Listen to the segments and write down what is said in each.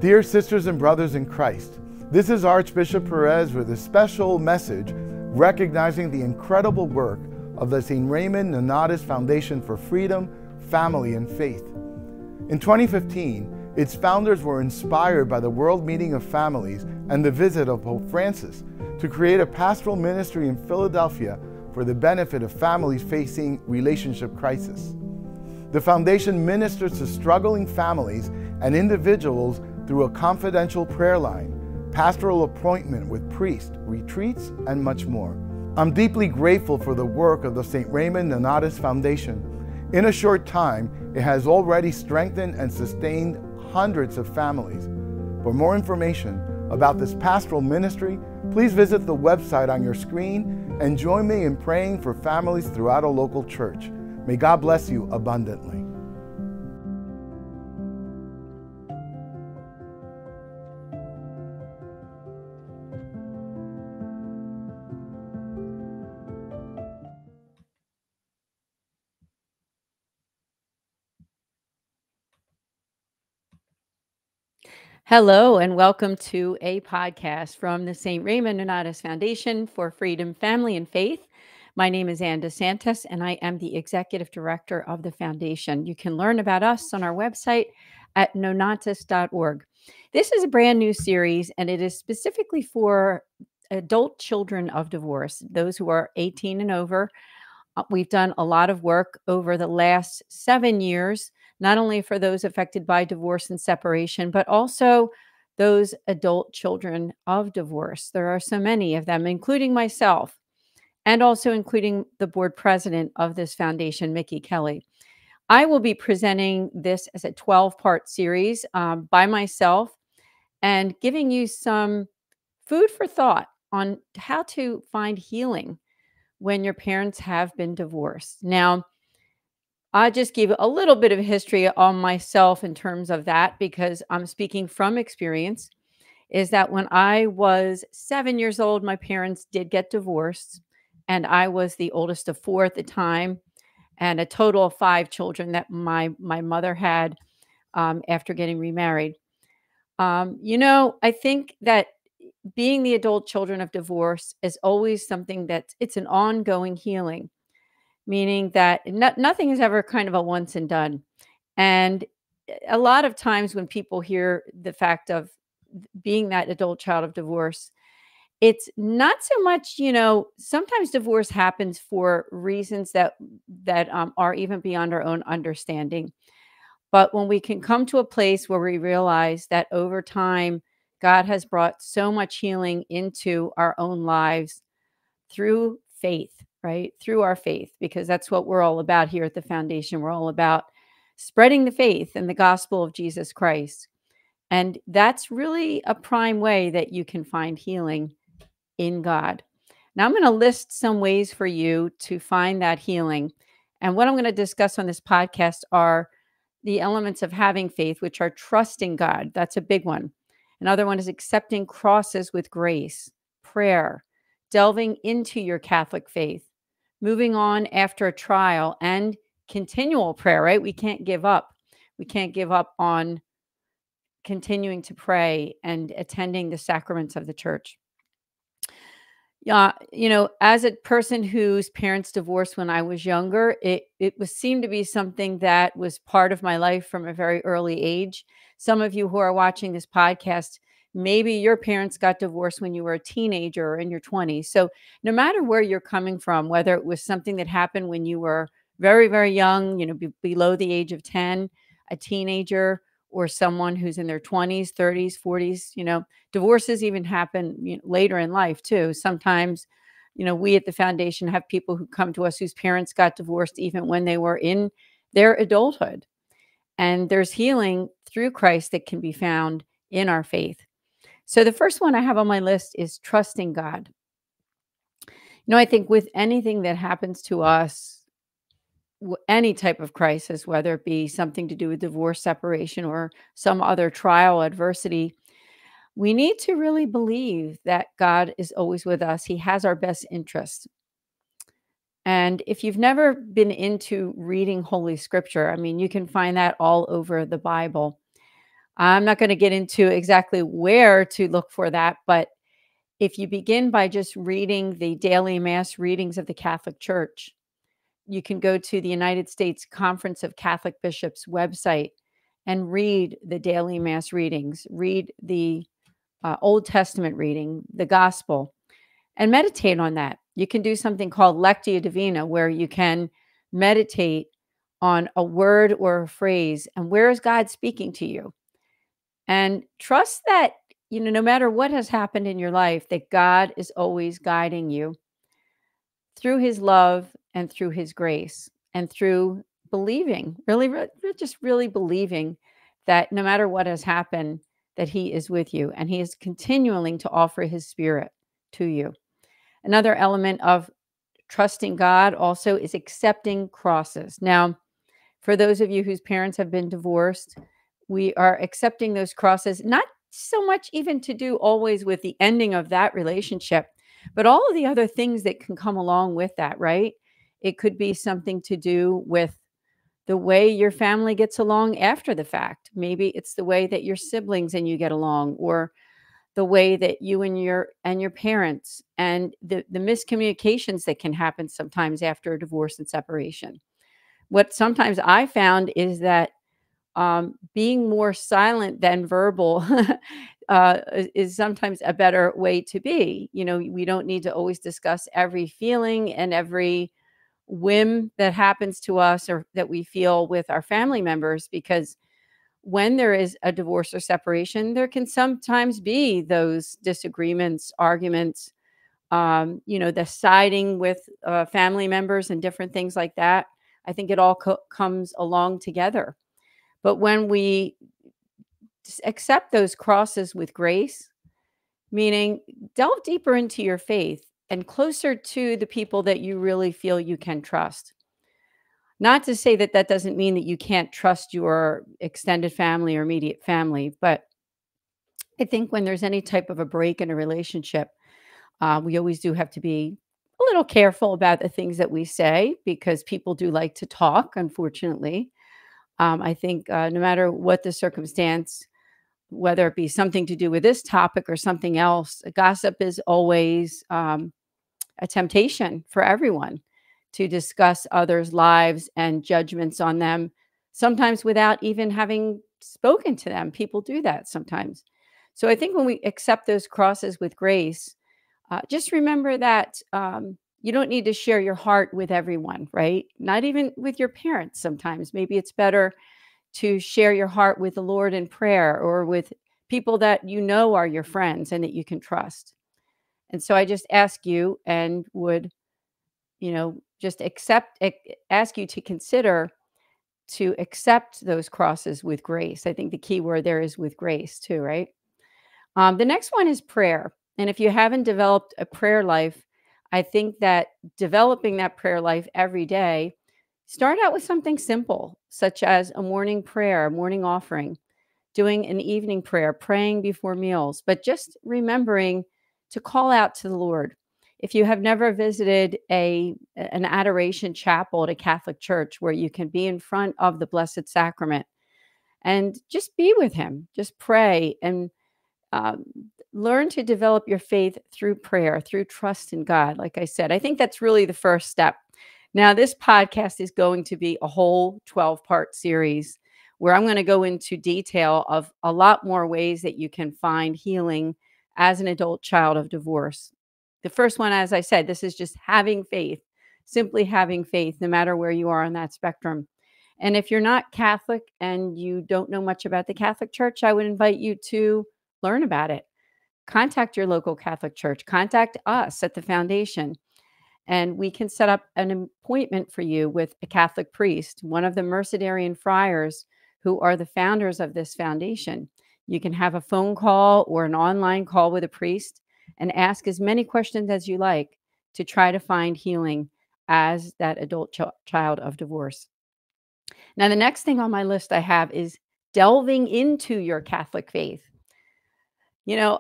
Dear sisters and brothers in Christ, this is Archbishop Perez with a special message recognizing the incredible work of the St. Raymond Nonnatus Foundation for Freedom, Family, and Faith. In 2015, its founders were inspired by the World Meeting of Families and the visit of Pope Francis to create a pastoral ministry in Philadelphia for the benefit of families facing relationship crisis. The foundation ministers to struggling families and individuals through a confidential prayer line, pastoral appointment with priests, retreats, and much more. I'm deeply grateful for the work of the St. Raymond Nonnatus Foundation. In a short time, it has already strengthened and sustained hundreds of families. For more information about this pastoral ministry, please visit the website on your screen and join me in praying for families throughout a local church. May God bless you abundantly. Hello, and welcome to a podcast from the St. Raymond Nonnatus Foundation for Freedom, Family, and Faith. My name is DeSantis, and I am the Executive Director of the Foundation. You can learn about us on our website at nonnatus.org. This is a brand new series, and it is specifically for adult children of divorce, those who are 18 and over. We've done a lot of work over the last 7 years, not only for those affected by divorce and separation, but also those adult children of divorce. There are so many of them, including myself, and also including the board president of this foundation, Mickey Kelly. I will be presenting this as a 12-part series by myself and giving you some food for thought on how to find healing when your parents have been divorced. Now, I just give a little bit of history on myself in terms of that because I'm speaking from experience, is that when I was 7 years old, my parents did get divorced, and I was the oldest of 4 at the time, and a total of 5 children that my mother had after getting remarried. I think that being the adult children of divorce is always something it's an ongoing healing, meaning that nothing is ever kind of a once and done. And a lot of times when people hear the fact of being that adult child of divorce, it's not so much, sometimes divorce happens for reasons that are even beyond our own understanding. But when we can come to a place where we realize that over time, God has brought so much healing into our own lives through faith, right? Through our faith, because that's what we're all about here at the foundation. We're all about spreading the faith and the gospel of Jesus Christ. And that's really a prime way that you can find healing in God. Now, I'm going to list some ways for you to find that healing. And what I'm going to discuss on this podcast are the elements of having faith, which are trusting God. That's a big one. Another one is accepting crosses with grace, prayer, delving into your Catholic faith, moving on after a trial, and continual prayer, right? We can't give up. We can't give up on continuing to pray and attending the sacraments of the church. As a person whose parents divorced when I was younger, it seemed to be something that was part of my life from a very early age. Some of you who are watching this podcast, maybe your parents got divorced when you were a teenager or in your 20s. So no matter where you're coming from, whether it was something that happened when you were very, very young, below the age of 10, a teenager, or someone who's in their 20s, 30s, 40s, divorces even happen later in life too. Sometimes, we at the foundation have people who come to us whose parents got divorced even when they were in their adulthood. And there's healing through Christ that can be found in our faith. So the first one I have on my list is trusting God. I think with anything that happens to us, any type of crisis, whether it be something to do with divorce, separation, or some other trial, adversity, we need to really believe that God is always with us. He has our best interest. And if you've never been into reading Holy Scripture, you can find that all over the Bible. I'm not going to get into exactly where to look for that, but if you begin by just reading the daily mass readings of the Catholic Church, you can go to the United States Conference of Catholic Bishops website and read the daily mass readings, read the Old Testament reading, the gospel, and meditate on that. You can do something called Lectio Divina, where you can meditate on a word or a phrase and where is God speaking to you? And trust that, no matter what has happened in your life, that God is always guiding you through his love and through his grace and through believing, just really believing that no matter what has happened, that he is with you and he is continuing to offer his spirit to you. Another element of trusting God also is accepting crosses. Now, for those of you whose parents have been divorced, we are accepting those crosses, not so much even to do always with the ending of that relationship, but all of the other things that can come along with that, right? It could be something to do with the way your family gets along after the fact. Maybe it's the way that your siblings and you get along, or the way that you and your parents, and the miscommunications that can happen sometimes after a divorce and separation. What sometimes I found is that being more silent than verbal is sometimes a better way to be. We don't need to always discuss every feeling and every whim that happens to us or that we feel with our family members, because when there is a divorce or separation, there can sometimes be those disagreements, arguments, the siding with family members and different things like that. I think it all comes along together. But when we accept those crosses with grace, meaning delve deeper into your faith and closer to the people that you really feel you can trust. Not to say that that doesn't mean that you can't trust your extended family or immediate family, but I think when there's any type of a break in a relationship, we always do have to be a little careful about the things that we say, because people do like to talk, unfortunately. I think no matter what the circumstance, whether it be something to do with this topic or something else, gossip is always a temptation for everyone to discuss others' lives and judgments on them, sometimes without even having spoken to them. People do that sometimes. So I think when we accept those crosses with grace, just remember that you don't need to share your heart with everyone, right? Not even with your parents sometimes. Maybe it's better to share your heart with the Lord in prayer, or with people that you know are your friends and that you can trust. And so I just ask you, and would, just ask you to consider to accept those crosses with grace. I think the key word there is with grace too, right? The next one is prayer. And if you haven't developed a prayer life, I think that developing that prayer life every day, start out with something simple, such as a morning prayer, a morning offering, doing an evening prayer, praying before meals, but just remembering to call out to the Lord. If you have never visited an adoration chapel at a Catholic church where you can be in front of the Blessed Sacrament and just be with him, just pray and um, learn to develop your faith through prayer, through trust in God. Like I said, I think that's really the first step. Now, this podcast is going to be a whole 12-part series where I'm going to go into detail of a lot more ways that you can find healing as an adult child of divorce. The first one, as I said, this is just having faith, simply having faith, no matter where you are on that spectrum. And if you're not Catholic and you don't know much about the Catholic Church, I would invite you to learn about it. Contact your local Catholic church, contact us at the foundation, and we can set up an appointment for you with a Catholic priest, one of the Mercedarian friars who are the founders of this foundation. You can have a phone call or an online call with a priest and ask as many questions as you like to try to find healing as that adult child of divorce. Now, the next thing on my list I have is delving into your Catholic faith. You know,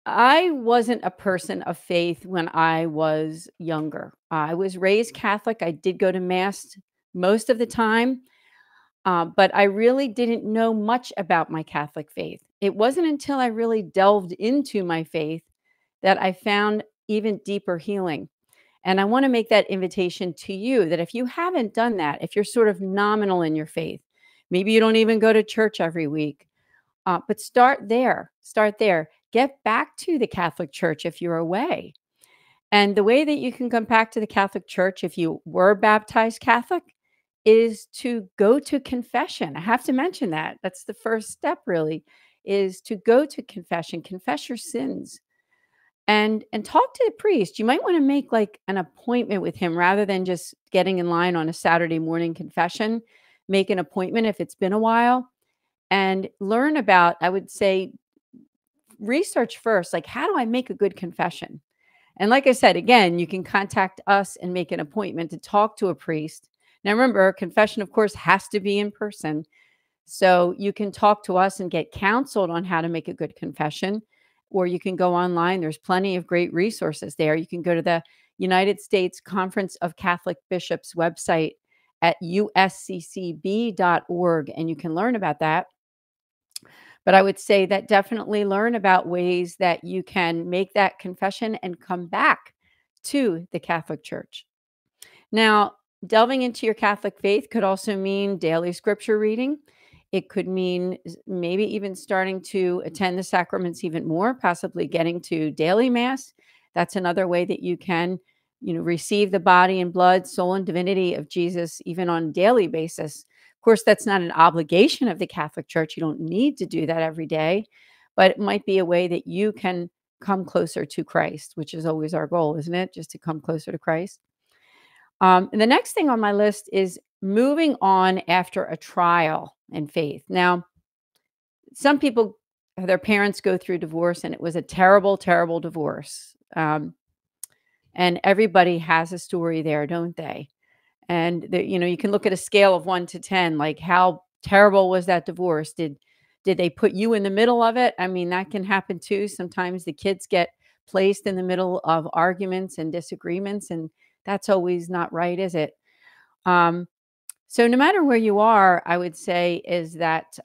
I wasn't a person of faith when I was younger. I was raised Catholic. I did go to mass most of the time. But I really didn't know much about my Catholic faith. It wasn't until I really delved into my faith that I found even deeper healing. And I want to make that invitation to you that if you haven't done that, if you're sort of nominal in your faith, maybe you don't even go to church every week, but start there. Start there. Get back to the Catholic Church if you're away. And the way that you can come back to the Catholic Church if you were baptized Catholic is to go to confession. I have to mention that. That's the first step, really, is to go to confession, confess your sins, and talk to the priest. You might want to make like an appointment with him rather than just getting in line on a Saturday morning confession. Make an appointment if it's been a while and learn about, I would say, research first, like, how do I make a good confession? And like I said, again, you can contact us and make an appointment to talk to a priest. Now, remember, confession, of course, has to be in person. So you can talk to us and get counseled on how to make a good confession, or you can go online. There's plenty of great resources there. You can go to the United States Conference of Catholic Bishops website at usccb.org, and you can learn about that. But I would say that definitely learn about ways that you can make that confession and come back to the Catholic Church. Now, delving into your Catholic faith could also mean daily scripture reading. It could mean maybe even starting to attend the sacraments even more, possibly getting to daily mass. That's another way that you can, receive the body and blood, soul, and divinity of Jesus even on a daily basis. Of course, that's not an obligation of the Catholic Church. You don't need to do that every day, but it might be a way that you can come closer to Christ, which is always our goal, isn't it? Just to come closer to Christ. And the next thing on my list is moving on after a trial in faith. Now, some people, their parents go through divorce, and it was a terrible, terrible divorce. And everybody has a story there, don't they? And you can look at a scale of 1 to 10, like how terrible was that divorce? Did they put you in the middle of it? I mean, that can happen too. Sometimes the kids get placed in the middle of arguments and disagreements, and that's always not right, is it? So no matter where you are, I would say is that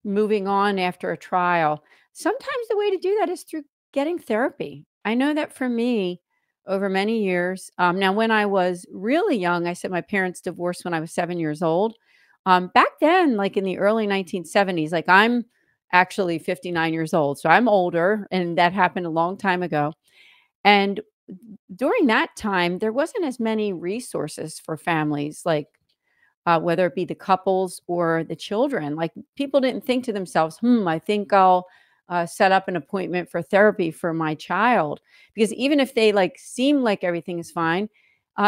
moving on after a trial, sometimes the way to do that is through getting therapy. I know that for me, over many years, now when I was really young, I said my parents divorced when I was 7 years old. Back then, like in the early 1970s, like I'm actually 59 years old, so I'm older, and that happened a long time ago. And during that time, there wasn't as many resources for families, like whether it be the couples or the children. Like people didn't think to themselves, I think I'll set up an appointment for therapy for my child. Because even if they like seem like everything is fine,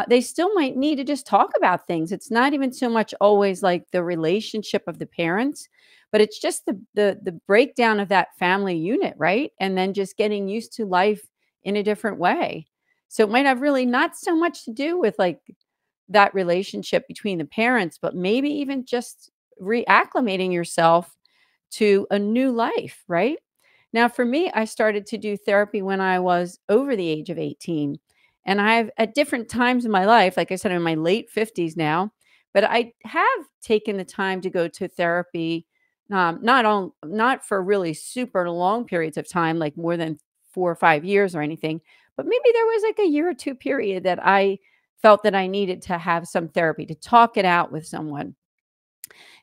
they still might need to just talk about things. It's not even so much always like the relationship of the parents, but it's just the breakdown of that family unit, right? And then just getting used to life in a different way. So it might have really not so much to do with like that relationship between the parents, but maybe even just reacclimating yourself to a new life, right? Now, for me, I started to do therapy when I was over the age of 18. And I've at different times in my life, like I said, I'm in my late 50s now, but I have taken the time to go to therapy, not for really super long periods of time, like more than 4 or 5 years or anything, but maybe there was like a year or two period that I felt that I needed to have some therapy to talk it out with someone.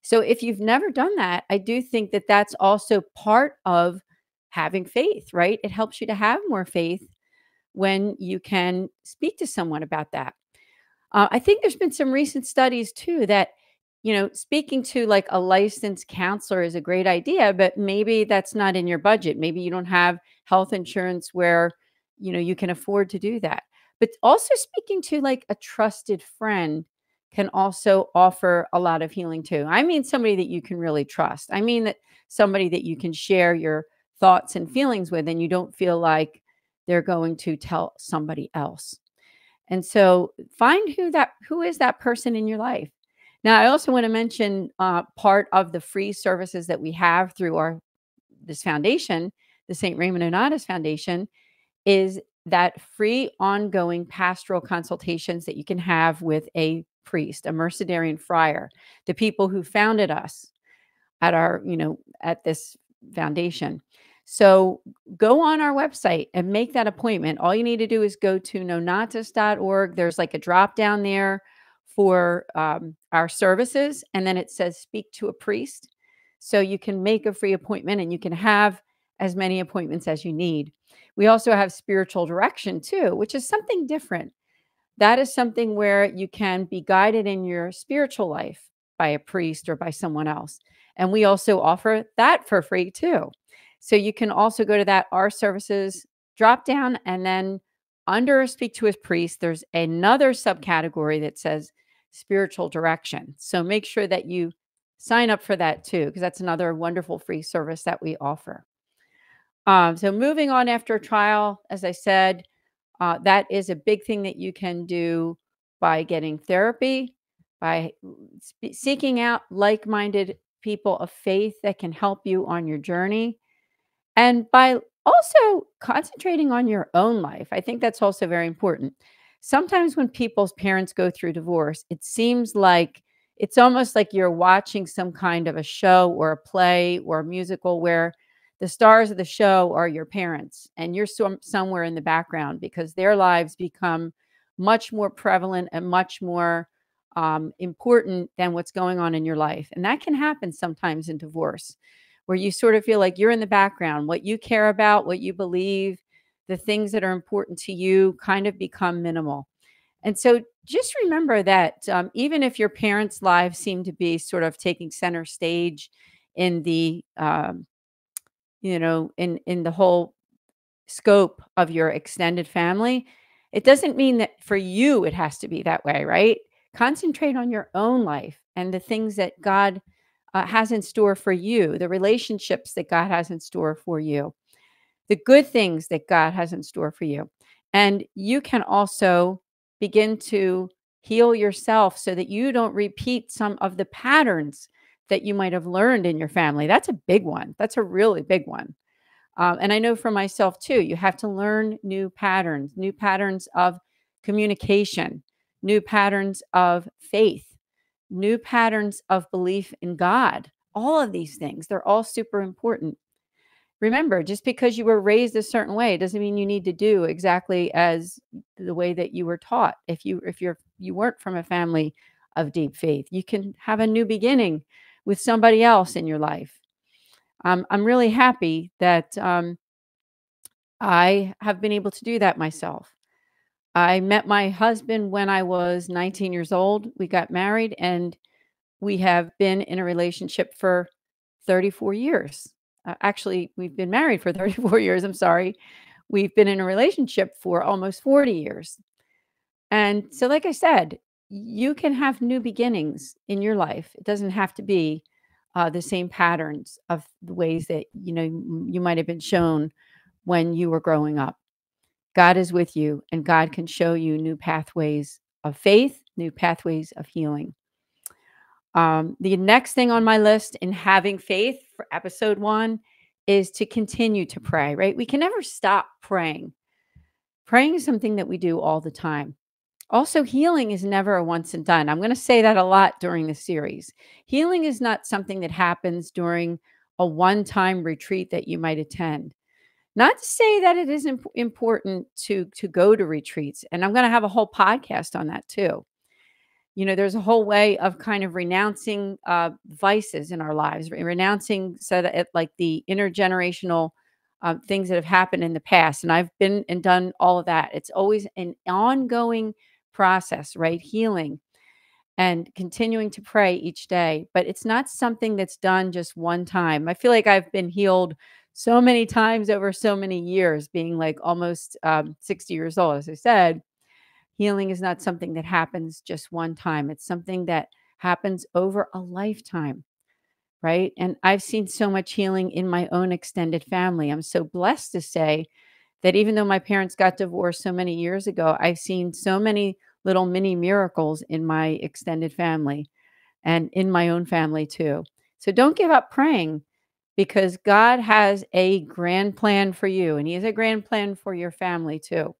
So if you've never done that, I do think that that's also part of having faith, right? It helps you to have more faith when you can speak to someone about that. I think there's been some recent studies too that, speaking to like a licensed counselor is a great idea, but maybe that's not in your budget. Maybe you don't have health insurance where, you can afford to do that. But also speaking to like a trusted friend can also offer a lot of healing too. I mean, somebody that you can really trust. I mean, that somebody that you can share your thoughts and feelings with, and you don't feel like they're going to tell somebody else. And so find who is that person in your life. Now, I also want to mention part of the free services that we have through this foundation, the St. Raymond Nonnatus Foundation, is that free ongoing pastoral consultations that you can have with a priest, a Mercedarian friar, the people who founded us at our, at this foundation. So go on our website and make that appointment. All you need to do is go to nonnatus.org. There's like a drop down there for our services, and then it says speak to a priest. So you can make a free appointment and you can have as many appointments as you need. We also have spiritual direction too, which is something different. That is something where you can be guided in your spiritual life by a priest or by someone else. And we also offer that for free too. So you can also go to that Our Services drop down, and then under Speak to a Priest, there's another subcategory that says spiritual direction. So make sure that you sign up for that too, because that's another wonderful free service that we offer. So moving on after a trial, as I said, that is a big thing that you can do by getting therapy, by seeking out like-minded people of faith that can help you on your journey, and by also concentrating on your own life. I think that's also very important. Sometimes when people's parents go through divorce, it seems like it's almost like you're watching some kind of a show or a play or a musical where the stars of the show are your parents and you're somewhere in the background because their lives become much more prevalent and much more important than what's going on in your life. And that can happen sometimes in divorce, where you sort of feel like you're in the background. What you care about, what you believe, the things that are important to you kind of become minimal. And so just remember that even if your parents' lives seem to be sort of taking center stage in the in the whole scope of your extended family, it doesn't mean that for you it has to be that way, right? Concentrate on your own life and the things that God has in store for you, the relationships that God has in store for you, the good things that God has in store for you. And you can also begin to heal yourself so that you don't repeat some of the patterns that you might have learned in your family. That's a big one. That's a really big one. And I know for myself too, you have to learn new patterns of communication, new patterns of faith, new patterns of belief in God. All of these things, they're all super important. Remember, just because you were raised a certain way doesn't mean you need to do exactly as the way that you were taught. If you weren't from a family of deep faith, you can have a new beginning with somebody else in your life. I'm really happy that I have been able to do that myself. I met my husband when I was 19 years old. We got married, and we have been in a relationship for 34 years. Actually, we've been married for 34 years. I'm sorry. We've been in a relationship for almost 40 years. And so, like I said, you can have new beginnings in your life. It doesn't have to be the same patterns of the ways that, you might have been shown when you were growing up. God is with you, and God can show you new pathways of faith, new pathways of healing. The next thing on my list in having faith for episode 1 is to continue to pray, right? We can never stop praying. Praying is something that we do all the time. Also, healing is never a once and done. I'm going to say that a lot during the series. Healing is not something that happens during a one-time retreat that you might attend. Not to say that it isn't important to go to retreats, and I'm going to have a whole podcast on that too. There's a whole way of kind of renouncing vices in our lives, renouncing so that like the intergenerational things that have happened in the past. And I've been and done all of that. It's always an ongoing process, right? Healing and continuing to pray each day. But it's not something that's done just one time. I feel like I've been healed so many times over so many years, being like almost 60 years old, as I said. Healing is not something that happens just one time. It's something that happens over a lifetime, right? And I've seen so much healing in my own extended family. I'm so blessed to say that even though my parents got divorced so many years ago, I've seen so many little mini miracles in my extended family and in my own family too. So don't give up praying, because God has a grand plan for you, and He has a grand plan for your family too.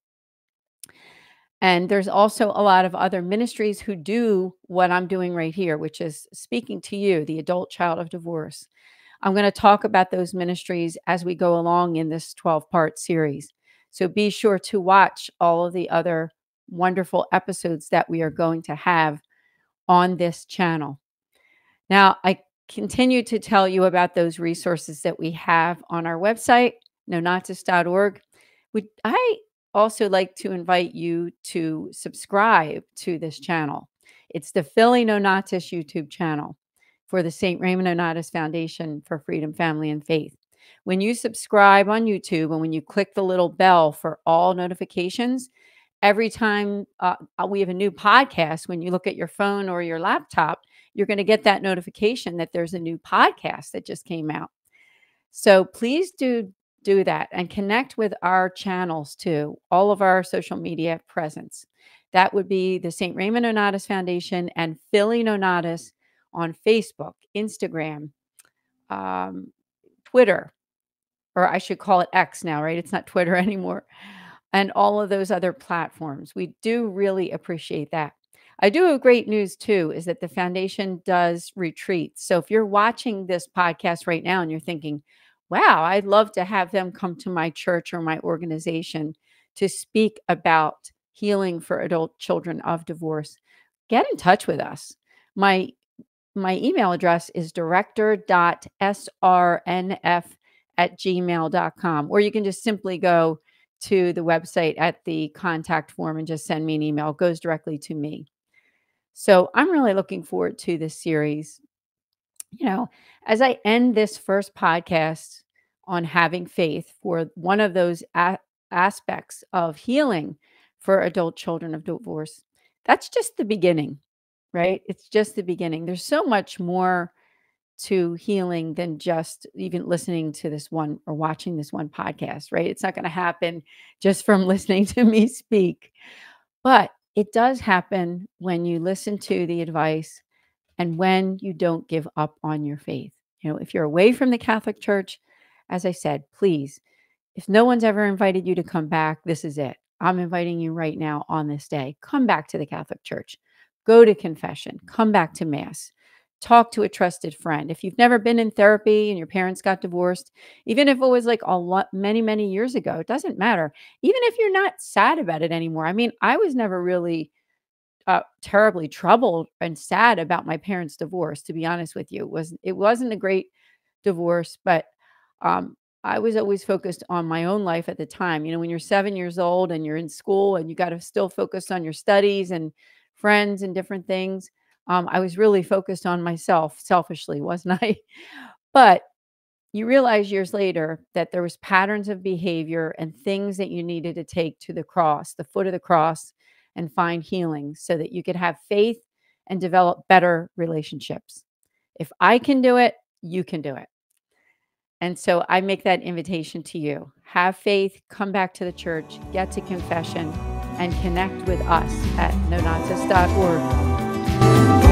And there's also a lot of other ministries who do what I'm doing right here, which is speaking to you, the adult child of divorce. I'm going to talk about those ministries as we go along in this 12-part series. So be sure to watch all of the other wonderful episodes that we are going to have on this channel. Now, I continue to tell you about those resources that we have on our website, nonnatus.org. I also like to invite you to subscribe to this channel. It's the Philly Nonnatus YouTube channel for the St. Raymond Nonnatus Foundation for Freedom, Family, and Faith. When you subscribe on YouTube and when you click the little bell for all notifications, every time we have a new podcast, when you look at your phone or your laptop, you're going to get that notification that there's a new podcast that just came out. So please do that and connect with our channels too, all of our social media presence. That would be the St. Raymond Nonnatus Foundation and Philly Nonnatus on Facebook, Instagram, Twitter, or I should call it X now, right? It's not Twitter anymore. And all of those other platforms. We do really appreciate that. I do have great news too, is that the foundation does retreats. So if you're watching this podcast right now and you're thinking, wow, I'd love to have them come to my church or my organization to speak about healing for adult children of divorce, get in touch with us. My email address is director.srnf@gmail.com, or you can just simply go to the website at the contact form and just send me an email. It goes directly to me. So I'm really looking forward to this series. You know, as I end this first podcast on having faith for one of those aspects of healing for adult children of divorce, that's just the beginning, right? It's just the beginning. There's so much more to healing than just even listening to this one or watching this one podcast, right? It's not going to happen just from listening to me speak, but it does happen when you listen to the advice and when you don't give up on your faith. You know, if you're away from the Catholic Church, as I said, please, if no one's ever invited you to come back, this is it. I'm inviting you right now on this day. Come back to the Catholic Church. Go to confession. Come back to Mass. Talk to a trusted friend. If you've never been in therapy and your parents got divorced, even if it was like many, many years ago, it doesn't matter. Even if you're not sad about it anymore. I mean, I was never really terribly troubled and sad about my parents' divorce, to be honest with you. It wasn't a great divorce, but I was always focused on my own life at the time. You know, when you're 7 years old and you're in school and you got to still focus on your studies and friends and different things, I was really focused on myself, selfishly, wasn't I? But you realize years later that there was patterns of behavior and things that you needed to take to the cross, the foot of the cross, and find healing so that you could have faith and develop better relationships. If I can do it, you can do it. And so I make that invitation to you. Have faith, come back to the church, get to confession, and connect with us at nonnatus.org.